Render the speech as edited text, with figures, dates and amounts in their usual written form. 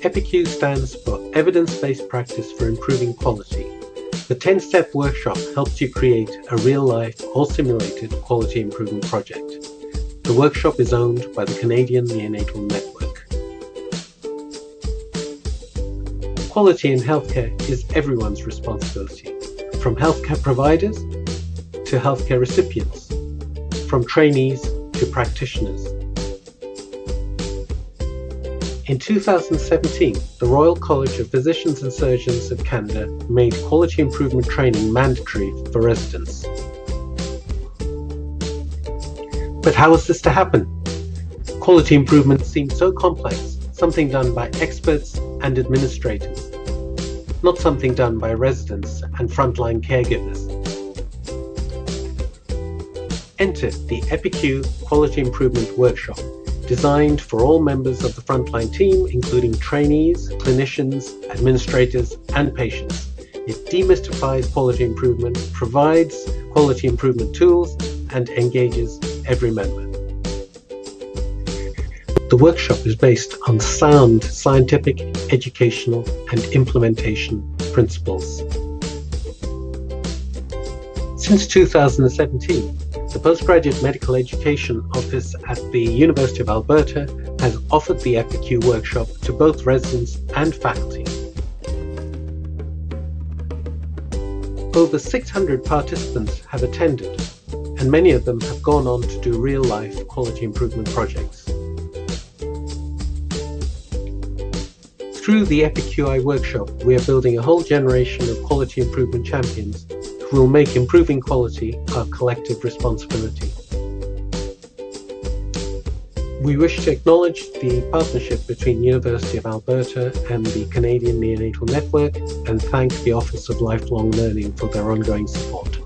EPIQ stands for Evidence-Based Practice for Improving Quality. The 10-step workshop helps you create a real-life or simulated quality improvement project. The workshop is owned by the Canadian Neonatal Network. Quality in healthcare is everyone's responsibility, from healthcare providers to healthcare recipients, from trainees to practitioners. In 2017, the Royal College of Physicians and Surgeons of Canada made quality improvement training mandatory for residents. But how was this to happen? Quality improvement seemed so complex, something done by experts and administrators, not something done by residents and frontline caregivers. Enter the EPIQ Quality Improvement Workshop, designed for all members of the frontline team, including trainees, clinicians, administrators, and patients. It demystifies quality improvement, provides quality improvement tools, and engages every member. The workshop is based on sound scientific, educational, and implementation principles. Since 2017, the Postgraduate Medical Education Office at the University of Alberta has offered the EPIQ workshop to both residents and faculty. Over 600 participants have attended, and many of them have gone on to do real-life quality improvement projects. Through the EPIQI workshop, we are building a whole generation of quality improvement champions who will make improving quality our collective responsibility. We wish to acknowledge the partnership between University of Alberta and the Canadian Neonatal Network and thank the Office of Lifelong Learning for their ongoing support.